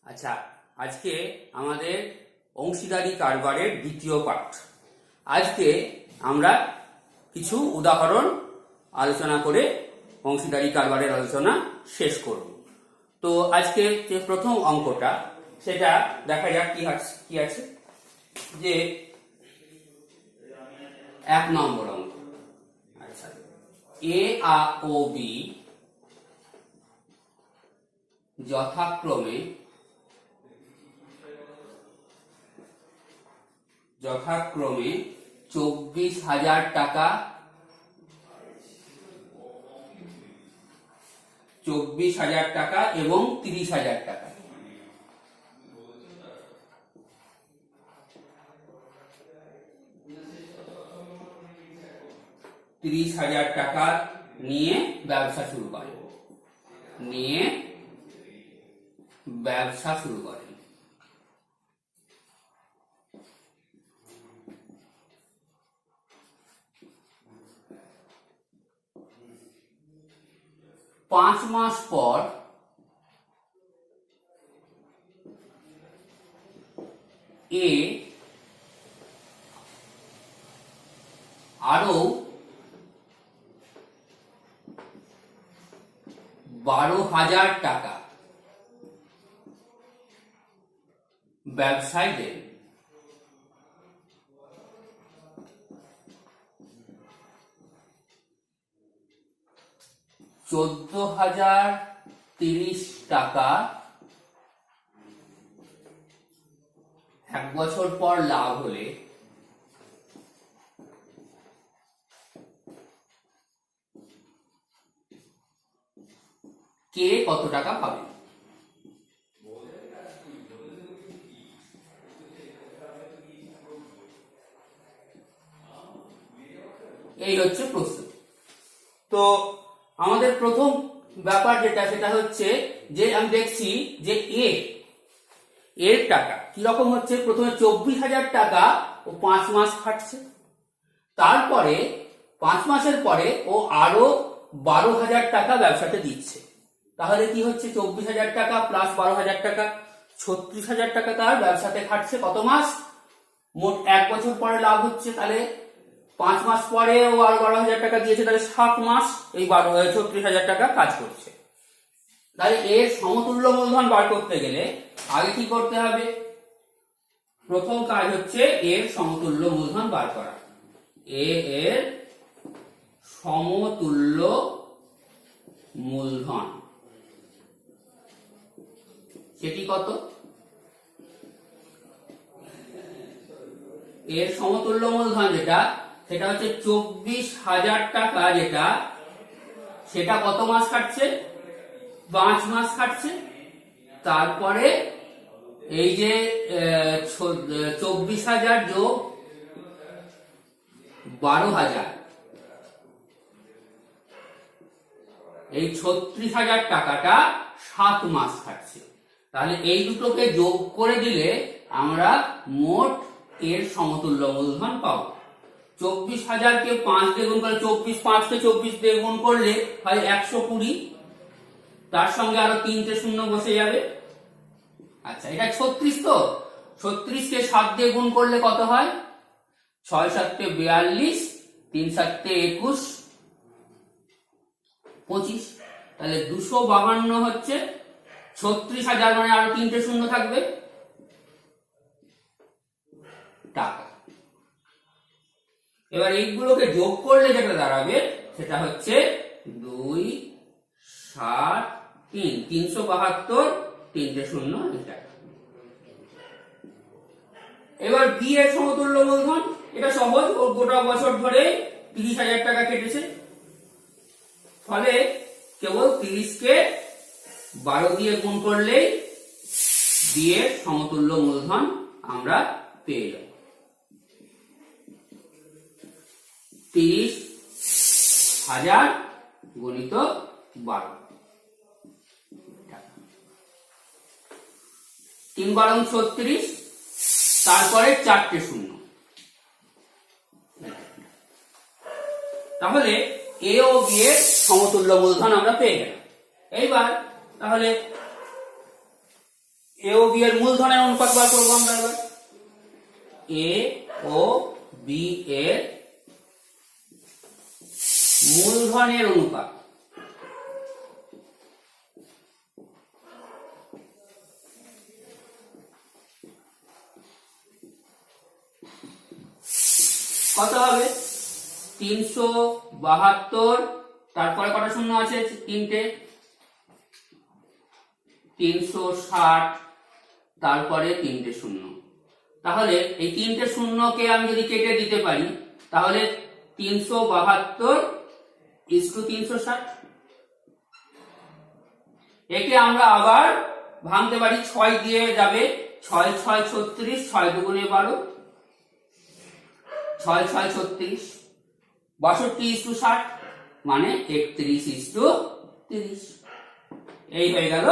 আচ্ছা, আজকে আমাদের অংশীদারি কারবারের দ্বিতীয় পাঠ। আজকে আমরা কিছু উদাহরণ আলোচনা করে অংশীদারি কারবারের আলোচনা শেষ করব। তো আজকে যে প্রথম অঙ্কটা সেটা দেখা যাক কি আছে। যে 1 নম্বর অঙ্ক। আচ্ছা, এ ও বি যথাক্রমে 24,000 টাকা, 24,000 টাকা এবং 30,000 টাকা। টাকা নিয়ে ব্যবসা শুরু করেন। 5 মাস পর এ আরো 12,000 টাকা ব্যবসায় দেন। $14,030 টাকা 1 বছর পর লাভ হলে কে কত টাকা পাবে? এই হচ্ছে প্রশ্ন। তো আমাদের প্রথম ব্যাপার সেটা হচ্ছে যে আমি দেখছি যে এর টাকা কি রকম হচ্ছে। প্রথমে 24,000 টাকা ও 5 মাস খাটছে, তারপরে 5 মাসের পরে ও আরো 12,000 টাকা ব্যবসাতে দিচ্ছে। তাহলে কি হচ্ছে, 24,000 টাকা প্লাস 12,000 টাকা, 36,000 টাকা তার ব্যবসাতে খাটছে। কত মাস? মোট 1 বছর পরে লাভ হচ্ছে। তাহলে 5 মাস পরে ও আরো 12,000 টাকা দিয়েছে, তাহলে 7 মাস এই 36,000 টাকা কাজ করছে। তাহলে এর সমতুল্য মূলধন বার করতে গেলে আগে কি করতে হবে? প্রথম কাজ হচ্ছে এর সমতুল্য মূলধন বার করা। এর সমতুল্য মূলধন সেটি কত? এর সমতুল্য মূলধন সেটা হচ্ছে 24,000 টাকা, সেটা কত মাস খাটছে? 5 মাস খাটছে। তারপরে এই যে 24,000 যোগ 12,000, এই 36,000 টাকাটা 7 মাস খাটছে। তাহলে এই দুটোকে যোগ করে দিলে আমরা মোট এর সমতুল্য মূলধন পাবো। 24,000 কে 5 দিয়ে গুণ করলে 5 কে 24 দিয়ে গুণ করলে হয় 120, তার সঙ্গে আরো 3টে শূন্য বসে যাবে। আচ্ছা, এটা 36, তো 36 কে 7 দিয়ে গুণ করলে কত হয়? 6 7 42, 3 7 21, 25। তাহলে 252 হচ্ছে 36,000, মানে আরো 3টে শূন্য থাকবে, টাকা। এবার এইগুলোকে যোগ করলে যেটা দাঁড়াবে সেটা হচ্ছে 2 7 3 372, 3টে শূন্য, টাকা। এবার বি এর সমতুল্য মূলধন, এটা সহজ, ও গোটা বছর ধরে 30,000 টাকা কেটেছে। ফলে কেবল 30 কে 12 দিয়ে গুণ করলেই বি এর সমতুল্য মূলধন আমরা পেয়ে যাব। 30,000 গুণিত 12, 3 12 36, তারপরে 4টে শূন্য। তাহলে এ ও বি এর সমতুল্য মূলধন আমরা পেয়ে গেলাম। এইবার তাহলে এ এ ও বি এর মূলধনের অনুপাত বার করবো আমরা এবার। এ ও বি এর মূলধনের অনুপাত। কত হবে? 372, তারপরে কটা শূন্য আছে? তিনটে। 360, তারপরে তিনটে শূন্য। তাহলে এই তিনটে শূন্যকে আমি যদি কেটে দিতে পারি তাহলে 372:360। একে আমরা আবার ভাঙতে পারি, 6 দিয়ে যাবে, 6 6 36, 6 দুগুণে 12, 6 6 36, 62:60 মানে 31:30। এই হয়ে গেল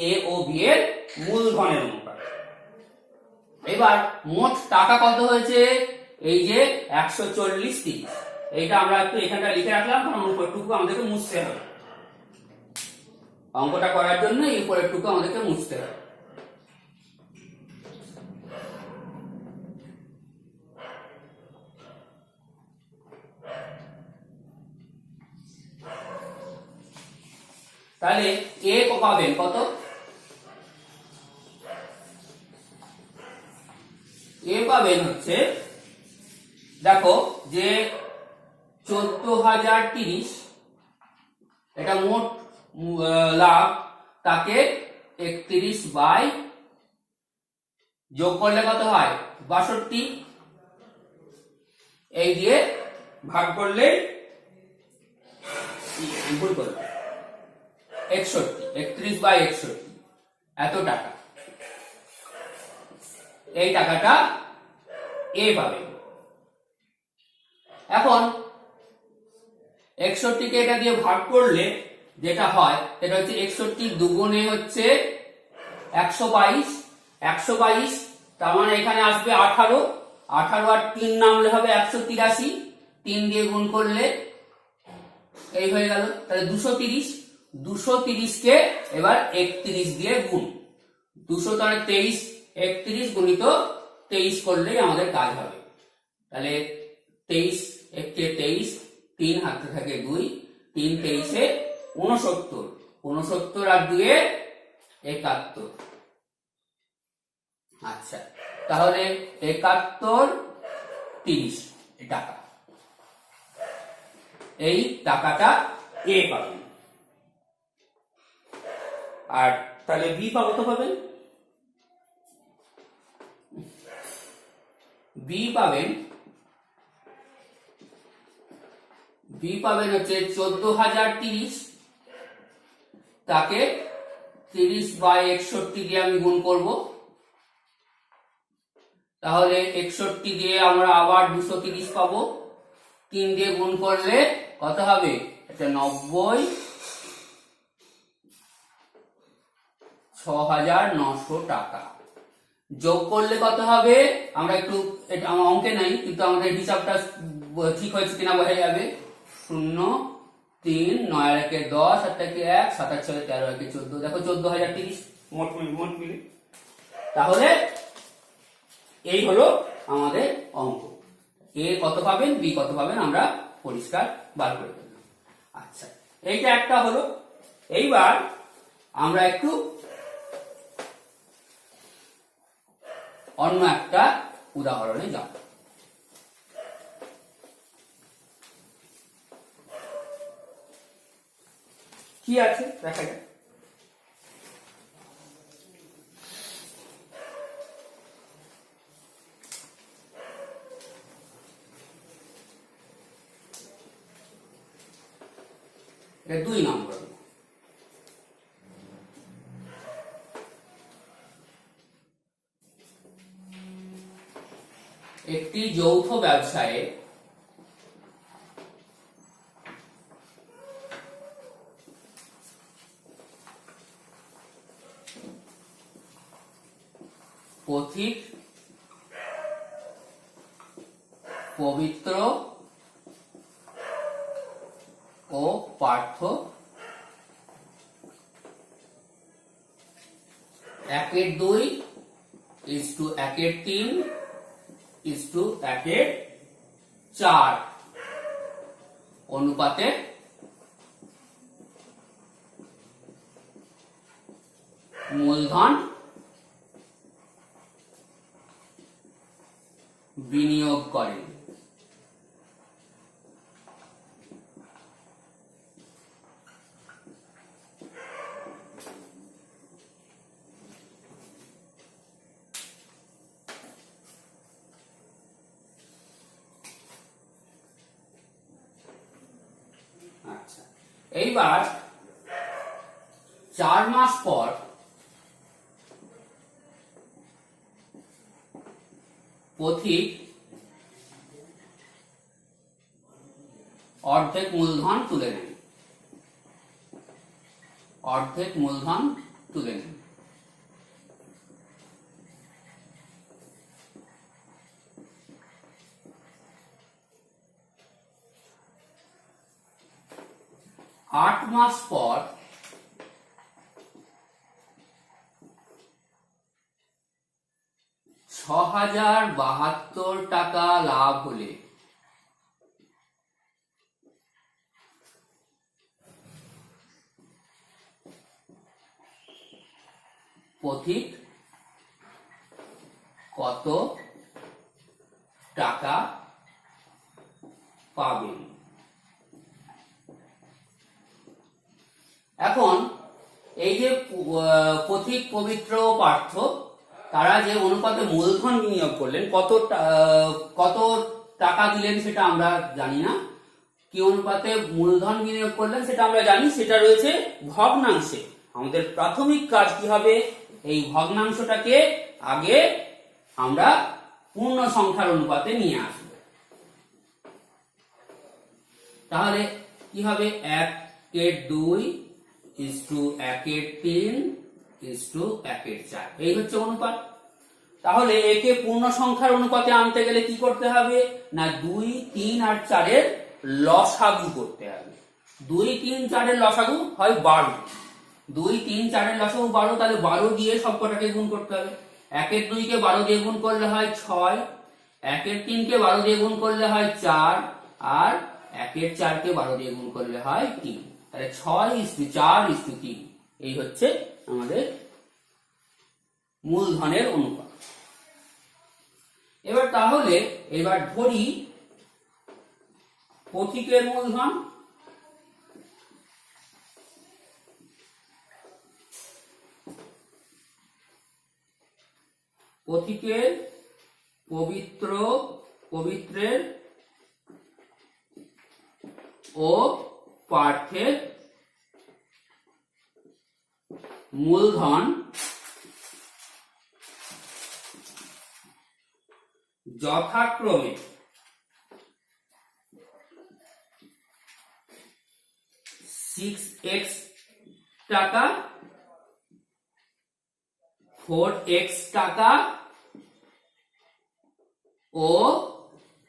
এ ও বি এর মূলধনের অনুপাত। এবার মোট টাকা কত হয়েছে? এই যে 140:30। এইটা আমরা একটু এখানটা লিখে রাখলাম, কারণ উপরটুকু আমাদেরকে মুছতে হবে। অঙ্কটা করার জন্য এই উপরেরটুকু আমাদেরকে মুছতে হবে। তাহলে এ পাবেন কত? এ পাবেন হচ্ছে, দেখো যে 14,030, এটা মোট লাভ, তাকে 31 বাই যোগ করলে কত হয়? 62। এই দিয়ে ভাগ করলে 31/61, এত টাকা। এই টাকাটা এ পাবে। এখন 61 কে এটা দিয়ে ভাগ করলে যেটা হয় সেটা হচ্ছে 61 দুগুণে হচ্ছে 122, 122, তার মানে এখানে আসবে 18, 18 আর 3 নামলে হবে 183, 3 দিয়ে গুণ করলে এই হয়ে গেল। তাহলে 230, 230 কে এবার 31 দিয়ে গুণ, 200 তাহলে 23, 31 গুণিত 23 করলেই আমাদের কাজ হবে। তাহলে 23 1 23, 3 হাতে থাকে 2, 3 23 69, 69 আর 2 71। আচ্ছা, তাহলে 71:30 টাকা। এই টাকাটা এ পাবেন। আর তাহলে বি পাবো তো পাবেন, বি পাবেন হচ্ছে 14,030, তাকে 30/61 দিয়ে আমি গুণ করব। তাহলে 61 দিয়ে আমরা আবার 230 পাবো, 3 দিয়ে গুণ করলে কত হবে? এটা 90, 6,900 টাকা। যোগ করলে কত হবে? আমরা একটু, এটা আমার অঙ্কে নাই কিন্তু আমাদের হিসাবটা ঠিক হয়েছে কিনা বোঝা যাবে। 0 3 9 আর 1 10 আর 1 7 আর 6 13 আর 14, দেখো 14,030 মোট মিলে। তাহলে এই হলো আমাদের অঙ্ক। এ কত পাবেন, বি কত পাবেন আমরা পরিষ্কার বার করে দিলাম। আচ্ছা, এইটা একটা হলো। এইবার আমরা একটু অন্য একটা উদাহরণে যাব। কি আছে দেখা যাক। এটা 2 নম্বর। একটি যৌথ ব্যবসায়ে পথিক, পবিত্র ও পার্থ 1/2 1/3 1/4 অনুপাতে মূলধন বিনিয়োগ করেন। আচ্ছা, এইবার 4 মাস পর পথিক অর্ধেক মূলধন তুলে নেন। 8 মাস পর টাকা লাভ হলে পথিক কত টাকা পাবেন? এখন এই যে পথিক, পবিত্র ও পার্থ তারা যে অনুপাতে মূলধন বিনিয়োগ করলেন, কত টাকা দিলেন সেটা আমরা জানি না, কি অনুপাতে মূলধন বিনিয়োগ করলেন সেটা আমরা জানি, সেটা রয়েছে ভগ্নাংশে। আমাদের প্রাথমিক কাজ কি হবে? এই ভগ্নাংশটাকে আগে আমরা পূর্ণ সংখ্যার অনুপাতে নিয়ে আসব। তাহলে কি হবে? 1/2 1/3 1/4 এই হচ্ছে অনুপাত। তাহলে একে পূর্ণ সংখ্যার অনুপাতে আনতে গেলে কি করতে হবে? না 2, 3 আর 4 এর লসাগু করতে হবে। 2, 3, 4 এর লসাগু হয় 12। 2, 3, 4 এর লসাগু 12, তাহলে 12 দিয়ে সবকটাকে গুণ করতে হবে। 1/2 কে 12 দিয়ে গুণ করলে হয় 6, 1/3 কে 12 দিয়ে গুণ করলে হয় 4, আর 1/4 কে 12 দিয়ে গুণ করলে হয় 3। তাহলে 6:4:3 এই হচ্ছে আমাদের মূলধনের অনুপাত। এবার ধরি পথিকের মূলধন পবিত্রের ও পার্থের মূলধন যথাক্রমে 6x টাকা, 4x টাকা ও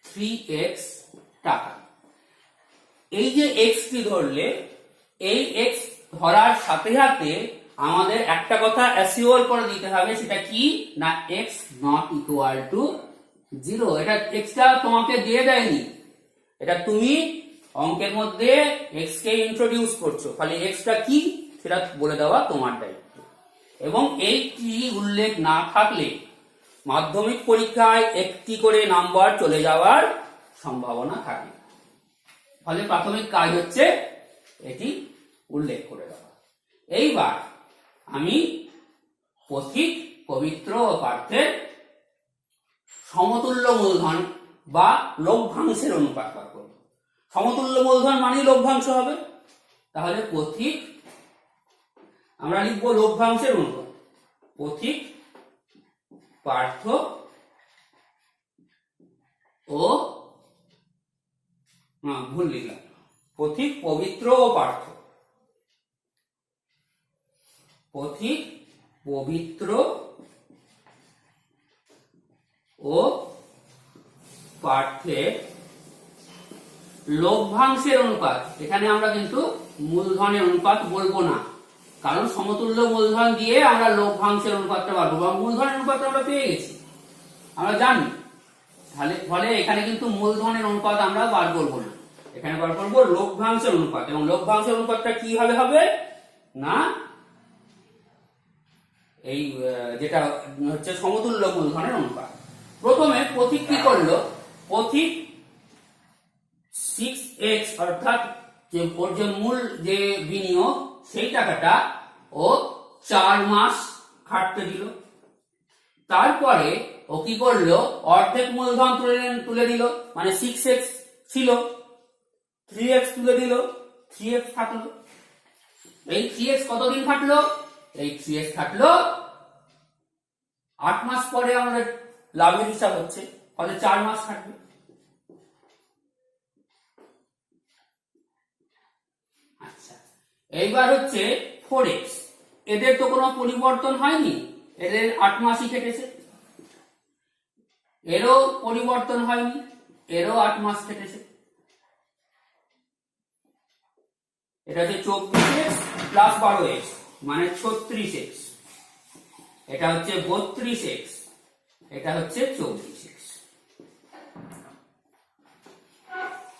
3x টাকা। এই যে x টি ধরলে, এই x ধরার সাথে সাথে আমাদের একটা কথা অ্যাসিওর করে দিতে হবে, সেটা কি না x নট ইকুয়াল টু 0। এটা x টা তোমাকে দিয়ে দেয়নি, এটা তুমি অঙ্কের মধ্যে x কে ইন্ট্রোডিউস করছো, খালি x টা কি সেটা বলে দেওয়া তোমার দায়িত্ব। এবং এইটি উল্লেখ না থাকলে মাধ্যমিক পরীক্ষায় একটি করে নাম্বার চলে যাওয়ার সম্ভাবনা থাকে। ফলে প্রাথমিক কাজ হচ্ছে এটি উল্লেখ করে দেওয়া। এইবার আমি পথিক, পবিত্র ও পার্থের সমতুল্য মূলধন বা লভ্যাংশের অনুপাত বার করব। সমতুল্য মূলধন মানেই লভ্যাংশ হবে। তাহলে পথিক আমরা লিখব লভ্যাংশের অনুপাত। পথিক, পার্থ ও ভুল লিখলাম, পথিক, পবিত্র ও পার্থ। পথিক, পবিত্র ও পার্থের লভ্যাংশের অনুপাত। এখানে আমরা কিন্তু মূলধনের অনুপাত বলবো না, কারণ সমতুল্য মূলধন দিয়ে আমরা লভ্যাংশের অনুপাতটা বার করবো, মূলধনের অনুপাত আমরা পেয়ে গেছি, আমরা জানি। ফলে এখানে কিন্তু মূলধনের অনুপাত আমরা বার করবো না, এখানে বার করবো লভ্যাংশের অনুপাত। এবং লভ্যাংশের অনুপাতটা কিভাবে হবে না, এই যেটা হচ্ছে সমতুল্য মূলধনের অনুপাত। প্রথমে পথিক কি করলো, পথিক 6x অর্থাৎ যে ওর যে মূল যে বিনিয়োগ সেই টাকাটা ও 4 মাস খাটতে দিল। তারপরে ও কি করলো, অর্ধেক মূলধন তুলে দিল, মানে 6x ছিল 3x তুলে দিল, 3x থাকলো। এই 3x কতদিন খাটলো, এই 3x খাটলো 8 মাস পরে আমাদের লাভের হিসাব হচ্ছে, ফলে 4 মাস খাটবে। আচ্ছা, এইবার হচ্ছে 4x, এদের তো কোনো পরিবর্তন হয়নি, এদের 8 মাসই কেটেছে, এরও পরিবর্তন হয়নি, এরও 8 মাস কেটেছে। এটা হচ্ছে 24x প্লাস 12x মানে 36x, এটা হচ্ছে 32x, এটা হচ্ছে 24x।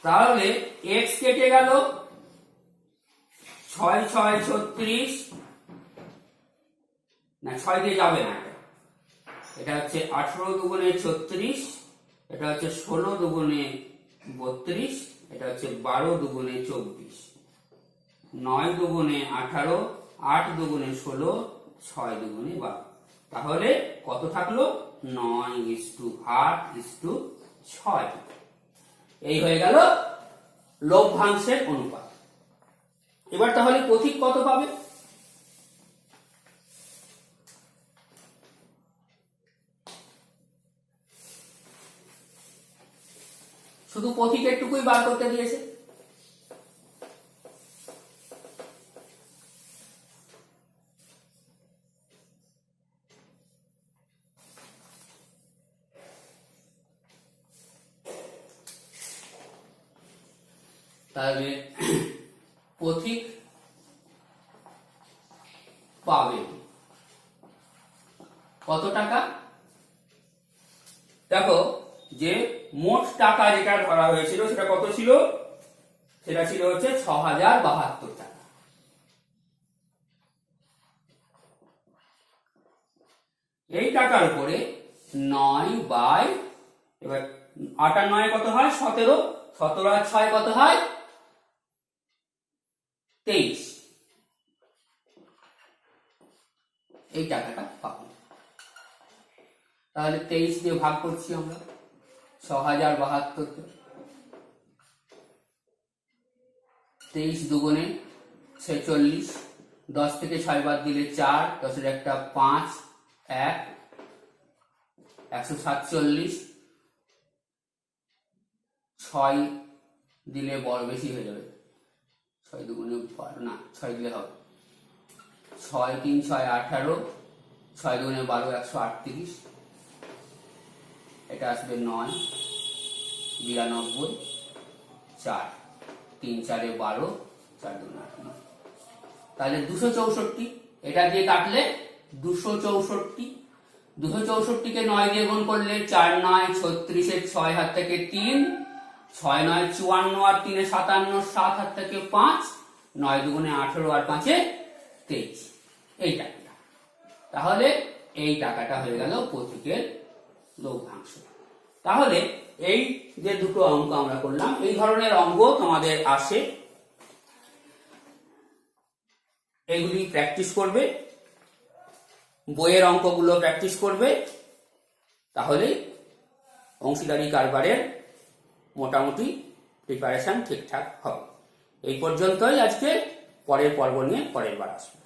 তাহলে x কেটে গেল, 6 6 36, না 6 দিয়ে যাবে না, এটা হচ্ছে 18 দুগুণে 36, এটা হচ্ছে 16 দুগুণে 32, এটা হচ্ছে 12 দুগুণে 24, 9 দুগুণে 18, 8 দুগুণে 16, 6 দুগুণে 12। তাহলে কত থাকলো, 9:8:6। এই হয়ে গেল লভ্যাংশের অনুপাত। এবার তাহলে পথিক কত পাবে, শুধু পথিকের টুকুই বার করতে দিয়েছে। তাহলে পথিক পাবে কত টাকা, দেখো যে মোট টাকা যেটা ধরা হয়েছিল সেটা কত ছিল, সেটা ছিল হচ্ছে 6072 টাকা। এই টাকার উপরে 9 বাই, এবার 8 আর 9 কত হয় 17, 17 আর 6 কত হয় 23, এই টাকাটা পাবো। তাহলে 23 দিয়ে ভাগ করছি আমরা 6072 কে, 23 দুগুণে 46, 10 থেকে 6 বাদ দিলে 4, 10 এর একটা 5, 1, 147, 6 দিলে বড় বেশি হয়ে যাবে, 6 দুগুণে 12, না 6 দিলে হবে, 6 3 6 18, 6 দুগুণে 12, 138, এটা আসবে 9, 92, 4, 3 4 12, 4 দুগুণে 8। তাহলে 264, এটা দিয়ে কাটলে 264, 264 কে 9 দিয়ে গুণ করলে 4 9 36 এর 6 হাত থেকে 3, 6 9 54 আর 3 57, 7 হাত থেকে 5, 9 দুগুণে 18 আর 5 23, এই টাকাটা। তাহলে এই টাকাটা হয়ে গেল পথিকের লভ্যাংশ। তাহলে এই যে দুটো অঙ্ক আমরা করলাম, এই ধরনের অঙ্ক তোমাদের আসে, এগুলি প্র্যাকটিস করবে, বইয়ের অঙ্কগুলো প্র্যাকটিস করবে, তাহলে অংশীদারি কারবারের মোটামুটি প্রিপারেশন ঠিকঠাক হবে। এই পর্যন্তই আজকে, পরের পর্ব নিয়ে পরের বার আসবে।